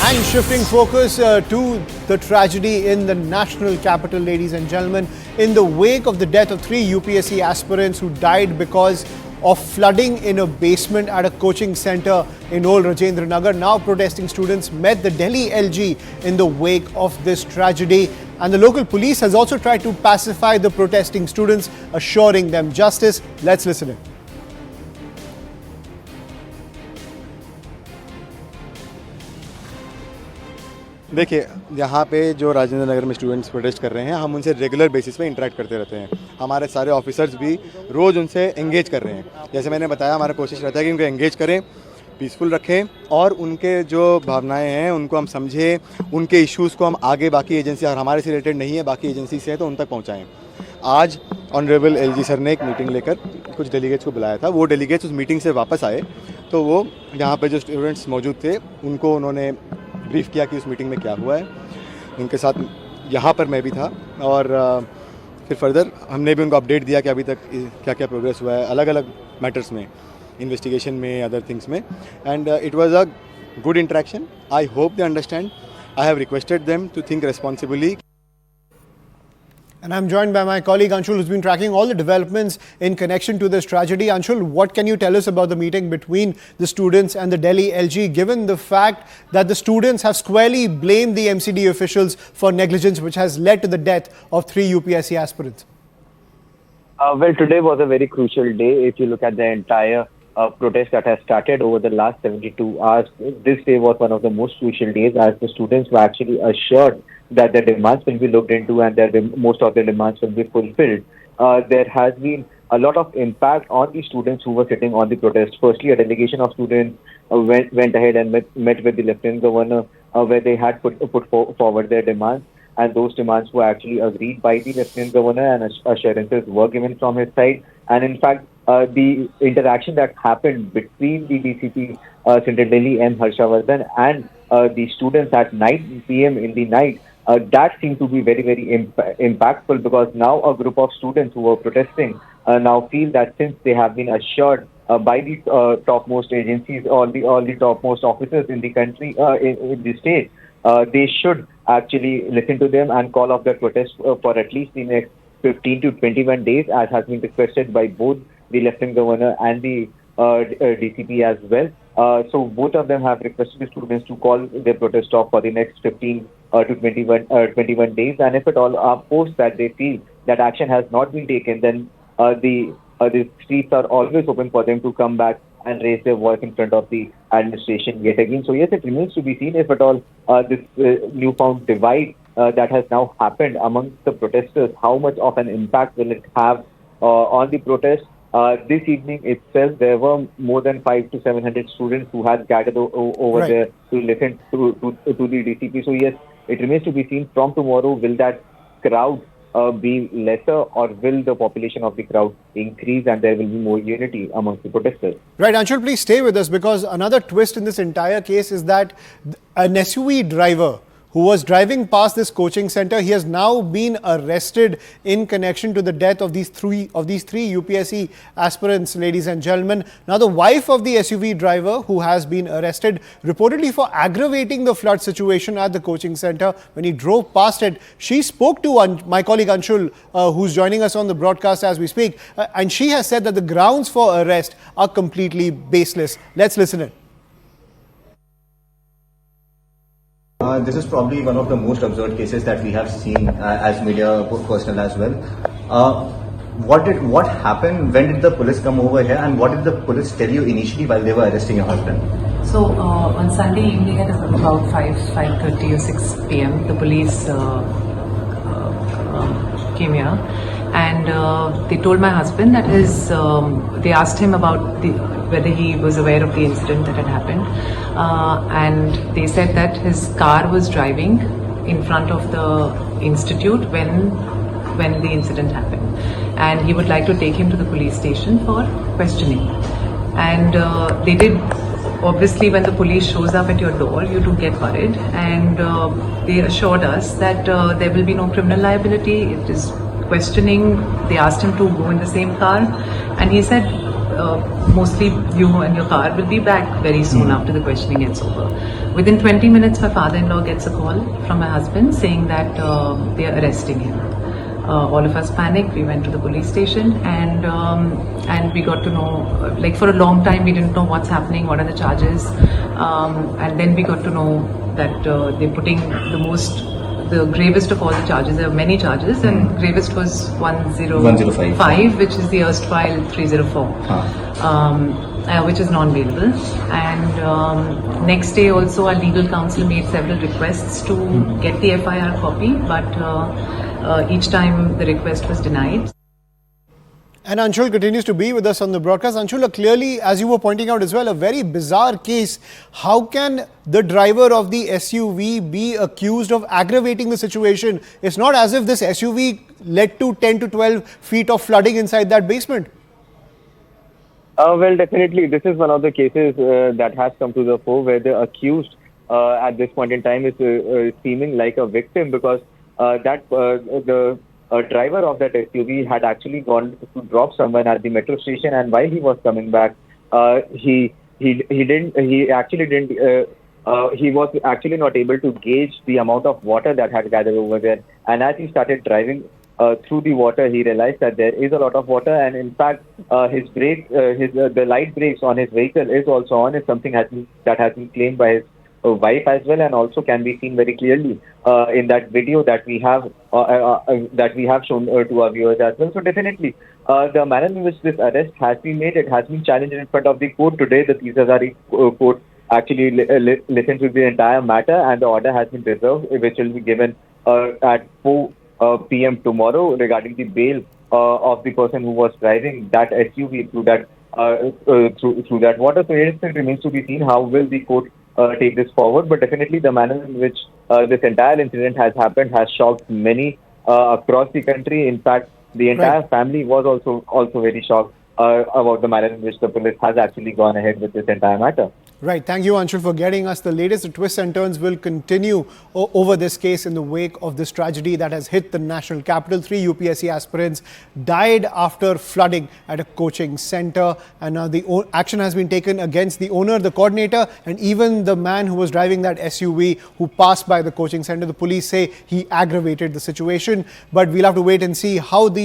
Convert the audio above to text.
And shifting focus to the tragedy in the national capital, ladies and gentlemen, in the wake of the death of 3 UPSC aspirants who died because of flooding in a basement at a coaching center in Old Rajendra Nagar. Now protesting students met the Delhi L-G in the wake of this tragedy. And the local police has also tried to pacify the protesting students, assuring them justice. Let's listen in. देखिए, यहाँ पे जो राजेंद्र नगर में students protest कर रहे हैं, हम उनसे रेगुलर बेसिस पे इंटरेक्ट करते रहते हैं। हमारे सारे ऑफिसर्स भी रोज़ उनसे एंगेज कर रहे हैं। जैसे मैंने बताया, हमारा कोशिश रहता है कि उनको एंगेज करें, पीसफुल रखें और उनके जो भावनाएं हैं उनको हम समझें, उनके इश्यूज़ को हम आगे बाकी एजेंसी, अगर हमारे से रिलेटेड नहीं है बाकी एजेंसी से है तो उन तक पहुँचाएँ। आज ऑनरेबल एलजी सर ने एक मीटिंग लेकर कुछ डेलीगेट्स को बुलाया था। वो डेलीगेट्स उस मीटिंग से वापस आए तो वो यहाँ पे जो स्टूडेंट्स मौजूद थे उनको उन्होंने ब्रीफ किया कि उस मीटिंग में क्या हुआ है। उनके साथ यहाँ पर मैं भी था और फिर फर्दर हमने भी उनको अपडेट दिया कि अभी तक क्या क्या प्रोग्रेस हुआ है अलग अलग मैटर्स में, इन्वेस्टिगेशन में, अदर थिंग्स में। And it was a good interaction. I hope they understand. I have requested them to think responsibly. And I'm joined by my colleague Anshul, who's been tracking all the developments in connection to this tragedy. Anshul, what can you tell us about the meeting between the students and the Delhi L-G, given the fact that the students have squarely blamed the MCD officials for negligence, which has led to the death of 3 UPSC aspirants? Well, today was a very crucial day. If you look at the entire protest that has started over the last 72 hours, this day was one of the most crucial days, as the students were actually assured that their demands will be looked into and that most of their demands will be fulfilled. There has been a lot of impact on the students who were sitting on the protest. Firstly, a delegation of students went ahead and met with the Lieutenant Governor, where they had put forward their demands, and those demands were actually agreed by the Lieutenant Governor, and assurances were given from his side. And in fact, the interaction that happened between the DCP, Central Delhi M. Harshavardhan, and the students at 9 p.m. in the night, that seemed to be very, very impactful, because now a group of students who were protesting now feel that since they have been assured by the topmost agencies, all the topmost officers in the country, in the state, they should actually listen to them and call off their protest for at least the next 15 to 21 days, as has been requested by both the Lieutenant Governor and the DCP as well. So both of them have requested the students to call their protest off for the next 15 to 21 days. And if at all post that they feel that action has not been taken, then the streets are always open for them to come back and raise their voice in front of the administration yet again. So yes, it remains to be seen if at all this newfound divide that has now happened amongst the protesters, how much of an impact will it have on the protest. This evening itself, there were more than 500 to 700 students who had gathered over there to listen to the DCP. So yes, it remains to be seen from tomorrow, will that crowd be lesser, or will the population of the crowd increase and there will be more unity amongst the protesters? Right, Anshul, please stay with us, because another twist in this entire case is that an SUV driver who was driving past this coaching center, he has now been arrested in connection to the death of these three UPSC aspirants, ladies and gentlemen. Now, the wife of the SUV driver who has been arrested, reportedly for aggravating the flood situation at the coaching center when he drove past it, she spoke to my colleague Anshul, who's joining us on the broadcast as we speak, and she has said that the grounds for arrest are completely baseless. Let's listen in. This is probably one of the most absurd cases that we have seen as media personnel as well. What happened? When did the police come over here, and what did the police tell you initially while they were arresting your husband? So on Sunday evening at about 5:30 or 6 p.m., the police came here, and they told my husband that they asked him about whether he was aware of the incident that had happened, and they said that his car was driving in front of the institute when the incident happened, and he would like to take him to the police station for questioning. And they did. Obviously, when the police shows up at your door, you do get worried, and they assured us that there will be no criminal liability. It is questioning. They asked him to go in the same car, and he said mostly you and your car will be back very soon after the questioning gets over. Within 20 minutes, my father-in-law gets a call from my husband saying that they are arresting him. All of us panicked. We went to the police station and we got to know, like for a long time we didn't know what's happening, what are the charges, and then we got to know that they're putting the gravest of all the charges. There are many charges, and gravest was 105, which is the erstwhile 304, which is non-bailable. And next day also our legal counsel made several requests to get the FIR copy, but each time the request was denied. And Anshul continues to be with us on the broadcast. Anshul, clearly, as you were pointing out as well, a very bizarre case. How can the driver of the SUV be accused of aggravating the situation? It's not as if this SUV led to 10 to 12 feet of flooding inside that basement. Well, definitely, this is one of the cases that has come to the fore where the accused at this point in time is seeming like a victim, because the driver of that SUV had actually gone to drop someone at the metro station, and while he was coming back, he was actually not able to gauge the amount of water that had gathered over there. And as he started driving through the water, he realized that there is a lot of water, and in fact, the light brakes on his vehicle is also on. It's something that has been claimed by his wife as well, and also can be seen very clearly in that video that we have shown to our viewers as well. So definitely, the manner in which this arrest has been made, it has been challenged in front of the court today. The Tisazari court actually listened to the entire matter, and the order has been reserved, which will be given at 4 p.m. tomorrow regarding the bail of the person who was driving that SUV through that water. So it remains to be seen how will the court take this forward, but definitely the manner in which this entire incident has happened has shocked many across the country. In fact, the entire family was also very shocked about the manner in which the police has actually gone ahead with this entire matter. Right. Thank you, Anshul, for getting us the latest. The twists and turns will continue over this case in the wake of this tragedy that has hit the national capital. 3 UPSC aspirants died after flooding at a coaching center, and now the action has been taken against the owner, the coordinator, and even the man who was driving that SUV who passed by the coaching center. The police say he aggravated the situation, but we'll have to wait and see how the